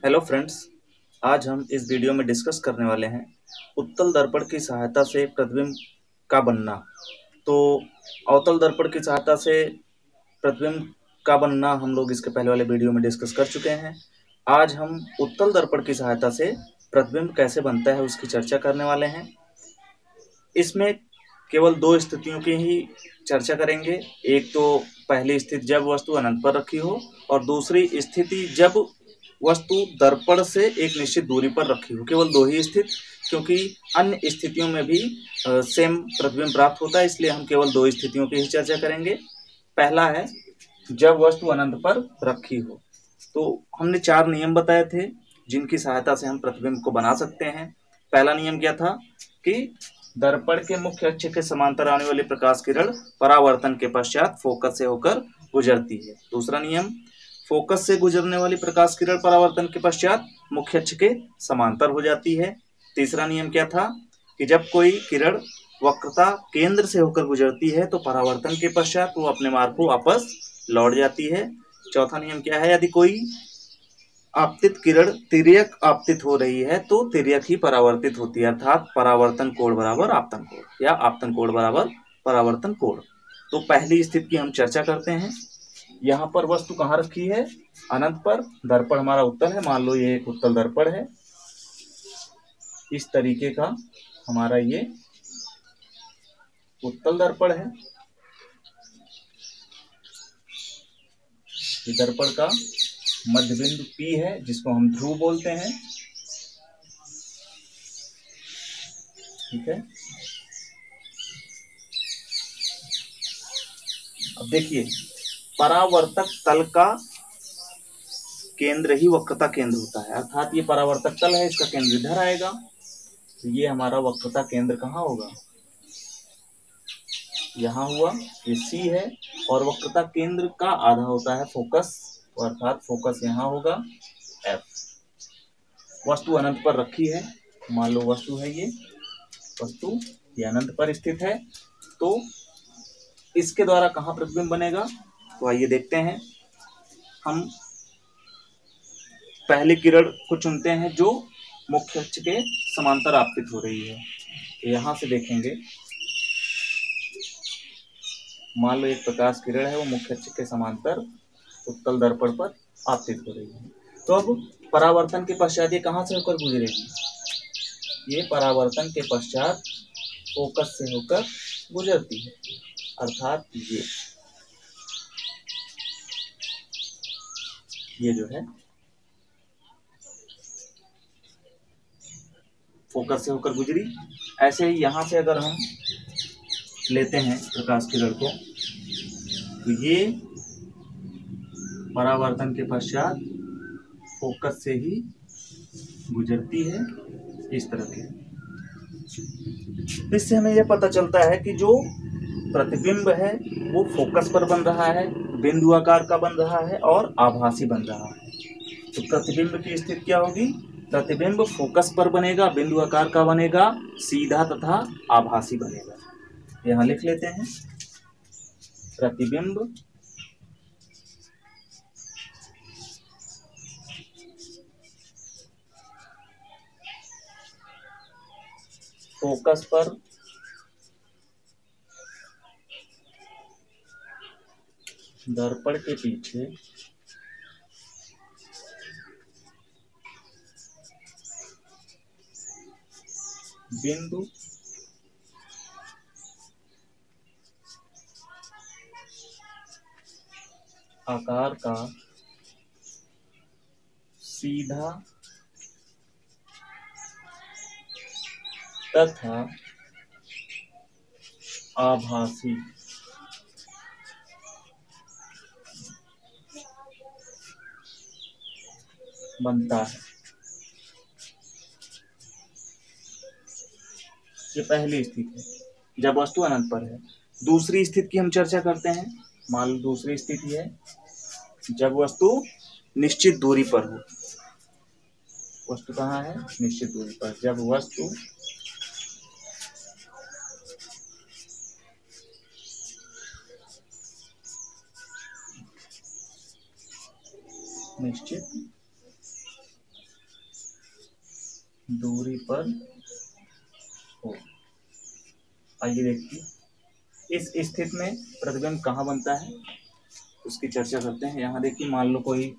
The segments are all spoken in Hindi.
हेलो फ्रेंड्स, आज हम इस वीडियो में डिस्कस करने वाले हैं उत्तल दर्पण की सहायता से प्रतिबिंब का बनना। तो अवतल दर्पण की सहायता से प्रतिबिंब का बनना हम लोग इसके पहले वाले वीडियो में डिस्कस कर चुके हैं। आज हम उत्तल दर्पण की सहायता से प्रतिबिंब कैसे बनता है उसकी चर्चा करने वाले हैं। इसमें केवल दो स्थितियों की ही चर्चा करेंगे। एक तो पहली स्थिति जब वस्तु अनंत पर रखी हो, और दूसरी स्थिति जब वस्तु दर्पण से एक निश्चित दूरी पर रखी हो। केवल दो ही स्थिति, क्योंकि अन्य स्थितियों में भी सेम प्रतिबिंब प्राप्त होता है, इसलिए हम केवल दो स्थितियों की ही चर्चा करेंगे। पहला है जब वस्तु अनंत पर रखी हो। तो हमने 4 नियम बताए थे जिनकी सहायता से हम प्रतिबिंब को बना सकते हैं। पहला नियम क्या था कि दर्पण के मुख्य अक्ष के समांतर आने वाली प्रकाश किरण परावर्तन के पश्चात फोकस से होकर गुजरती है। दूसरा नियम, फोकस से गुजरने वाली प्रकाश किरण परावर्तन के पश्चात मुख्य अक्ष के समांतर हो जाती है। तीसरा नियम क्या था कि जब कोई किरण वक्रता केंद्र से होकर गुजरती है तो परावर्तन के पश्चात वो अपने मार्ग को वापस लौट जाती है। चौथा नियम क्या है, यदि कोई आपतित किरण तिर्यक आपतित हो रही है तो तिर्यक ही परावर्तित होती है, अर्थात परावर्तन कोण बराबर आपतन कोण या आपतन कोण बराबर परावर्तन कोण। तो पहली स्थिति की हम चर्चा करते हैं। यहाँ पर वस्तु कहाँ रखी है, अनंत पर। दर्पण हमारा उत्तल है, मान लो ये एक उत्तल दर्पण है। इस तरीके का हमारा ये उत्तल दर्पण है। ये दर्पण का मध्य बिंदु P है जिसको हम ध्रुव बोलते हैं। ठीक है, अब देखिए, परावर्तक तल का केंद्र ही वक्रता केंद्र होता है, अर्थात ये परावर्तक तल है, इसका केंद्र इधर आएगा। तो ये हमारा वक्रता केंद्र कहाँ होगा, यहाँ हुआ, ये C है। और वक्रता केंद्र का आधा होता है फोकस, अर्थात फोकस यहाँ होगा F। वस्तु अनंत पर रखी है, मान लो वस्तु है ये, वस्तु ये अनंत पर स्थित है। तो इसके द्वारा कहाँ प्रतिबिंब बनेगा, तो आइए देखते हैं। हम पहली किरण को चुनते हैं जो मुख्य अक्ष के समांतर आपतित हो रही है। तो यहाँ से देखेंगे, मान लो एक प्रकाश किरण है, वो मुख्य अक्ष के समांतर उत्तल दर्पण पर आपतित हो रही है। तो अब परावर्तन के पश्चात ये कहाँ से होकर गुजरेगी, ये परावर्तन के पश्चात फोकस से होकर गुजरती है, अर्थात ये जो है फोकस से होकर गुजरी। ऐसे ही यहाँ से अगर हम लेते हैं प्रकाश किरण को, तो ये परावर्तन के पश्चात फोकस से ही गुजरती है इस तरह के। इससे हमें यह पता चलता है कि जो प्रतिबिंब है वो फोकस पर बन रहा है, बिंदु आकार का बन रहा है और आभासी बन रहा है। तो प्रतिबिंब की स्थिति क्या होगी, प्रतिबिंब फोकस पर बनेगा, बिंदु आकार का बनेगा, सीधा तथा आभासी बनेगा। यहाँ लिख लेते हैं, प्रतिबिंब फोकस पर दर्पण के पीछे बिंदु आकार का सीधा तथा आभासी बनता है। ये पहली स्थिति है जब वस्तु अनंत पर है। दूसरी स्थिति की हम चर्चा करते हैं। मान लो दूसरी स्थिति है जब वस्तु निश्चित दूरी पर हो। वस्तु कहाँ है, निश्चित दूरी पर। जब वस्तु निश्चित दूरी पर हो। आइए देखिए इस स्थिति में प्रतिबिंब कहाँ बनता है उसकी चर्चा करते हैं। यहाँ देखिए मान लो कोई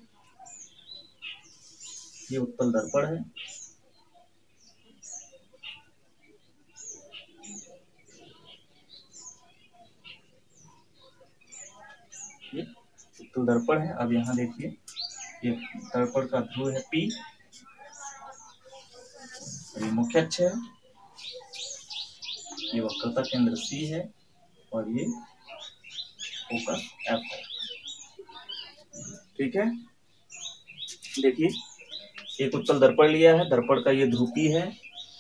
ये उत्तल दर्पण है, ये उत्तल दर्पण है। अब यहाँ देखिए ये दर्पण का ध्रुव है P, ये मुख्य अक्ष है, ये वक्रता केंद्र C है और ये फोकस F है। ठीक है, देखिए एक उत्तल दर्पण लिया है, दर्पण का ये ध्रुव P है,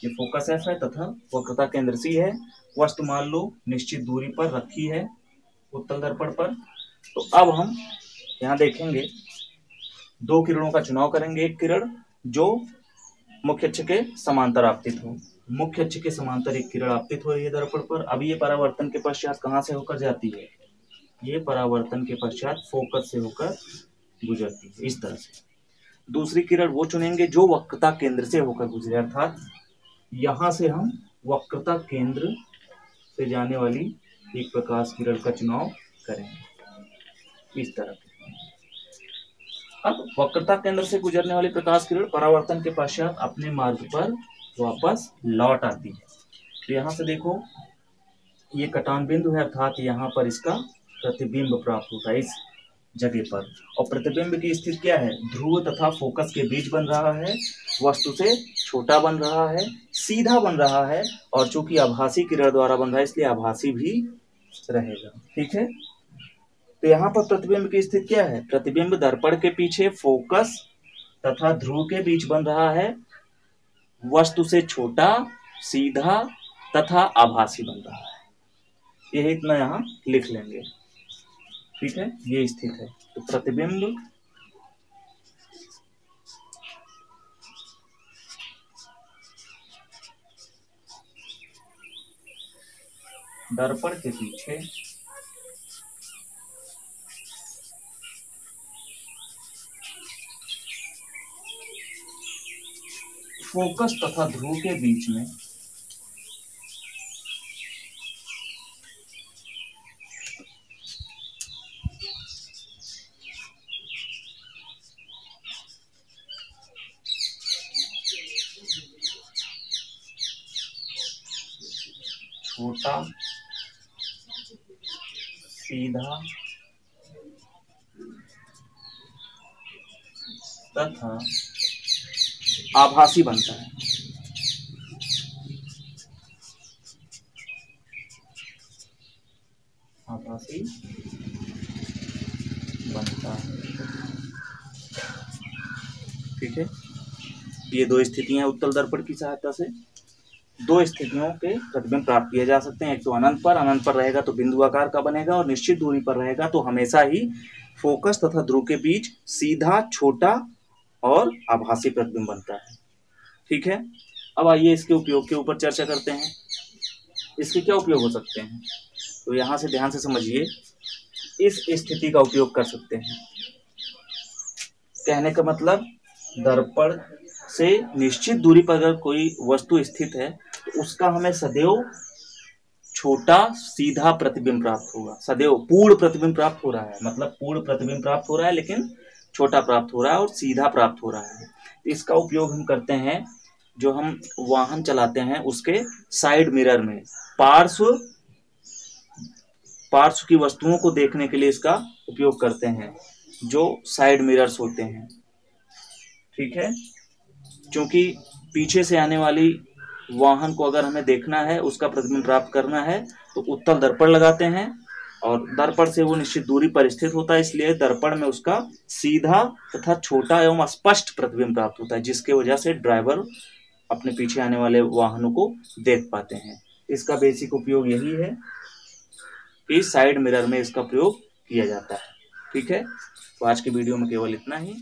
ये फोकस F है तथा वक्रता केंद्र C है। वस्तु मान लो निश्चित दूरी पर रखी है उत्तल दर्पण पर। तो अब हम यहाँ देखेंगे दो किरणों का चुनाव करेंगे। एक किरण जो मुख्य अक्ष के समांतर आपतित हो, मुख्य अक्ष के समांतर एक किरण आपतित हो रही है दर्पण पर। अब ये परावर्तन के पश्चात कहाँ से होकर जाती है, ये परावर्तन के पश्चात फोकस से होकर गुजरती है इस तरह से। दूसरी किरण वो चुनेंगे जो वक्रता केंद्र से होकर गुजरे, अर्थात यहां से हम वक्रता केंद्र से जाने वाली एक प्रकाश किरण का चुनाव करेंगे इस तरह। अब वक्रता केंद्र से गुजरने वाली प्रकाश किरण परावर्तन के पश्चात अपने मार्ग पर वापस लौट आती है। तो यहाँ से देखो ये कटान बिंदु है, अर्थात यहाँ पर इसका प्रतिबिंब प्राप्त होता है इस जगह पर। और प्रतिबिंब की स्थिति क्या है, ध्रुव तथा फोकस के बीच बन रहा है, वस्तु से छोटा बन रहा है, सीधा बन रहा है और चूंकि आभासी किरण द्वारा बन रहा है इसलिए आभासी भी रहेगा। ठीक है, तो यहाँ पर प्रतिबिंब की स्थिति क्या है, प्रतिबिंब दर्पण के पीछे फोकस तथा ध्रुव के बीच बन रहा है, वस्तु से छोटा, सीधा तथा आभासी बन रहा है। यही इतना यहाँ लिख लेंगे। ठीक है, ये स्थिति है। तो प्रतिबिंब दर्पण के पीछे फोकस तथा ध्रुव के बीच में छोटा, सीधा तथा आभासी बनता है। आभासी बनता है। ठीक है, ये दो स्थितियां हैं उत्तल दर्पण की सहायता से। दो स्थितियों के प्रतिबिंब प्राप्त किए जा सकते हैं। एक तो अनंत पर रहेगा तो बिंदु आकार का बनेगा, और निश्चित दूरी पर रहेगा तो हमेशा ही फोकस तथा ध्रुव के बीच सीधा, छोटा और आभासी प्रतिबिंब बनता है। ठीक है, अब आइए इसके उपयोग के ऊपर चर्चा करते हैं। इसके क्या उपयोग हो सकते हैं, तो यहाँ से ध्यान से समझिए। इस स्थिति का उपयोग कर सकते हैं, कहने का मतलब दर्पण से निश्चित दूरी पर अगर कोई वस्तु स्थित है तो उसका हमें सदैव छोटा, सीधा प्रतिबिंब प्राप्त होगा। सदैव पूर्ण प्रतिबिंब प्राप्त हो रहा है, मतलब पूर्ण प्रतिबिंब प्राप्त हो रहा है लेकिन छोटा प्राप्त हो रहा है और सीधा प्राप्त हो रहा है। तो इसका उपयोग हम करते हैं जो हम वाहन चलाते हैं उसके साइड मिरर में, पार्श्व की वस्तुओं को देखने के लिए इसका उपयोग करते हैं, जो साइड मिरर्स होते हैं। ठीक है, क्योंकि पीछे से आने वाली वाहन को अगर हमें देखना है, उसका प्रतिबिंब प्राप्त करना है तो उत्तल दर्पण लगाते हैं, और दर्पण से वो निश्चित दूरी पर स्थित होता है, इसलिए दर्पण में उसका सीधा तथा छोटा एवं स्पष्ट प्रतिबिंब प्राप्त होता है, जिसके वजह से ड्राइवर अपने पीछे आने वाले वाहनों को देख पाते हैं। इसका बेसिक उपयोग यही है कि साइड मिरर में इसका प्रयोग किया जाता है। ठीक है, तो आज की वीडियो में केवल इतना ही।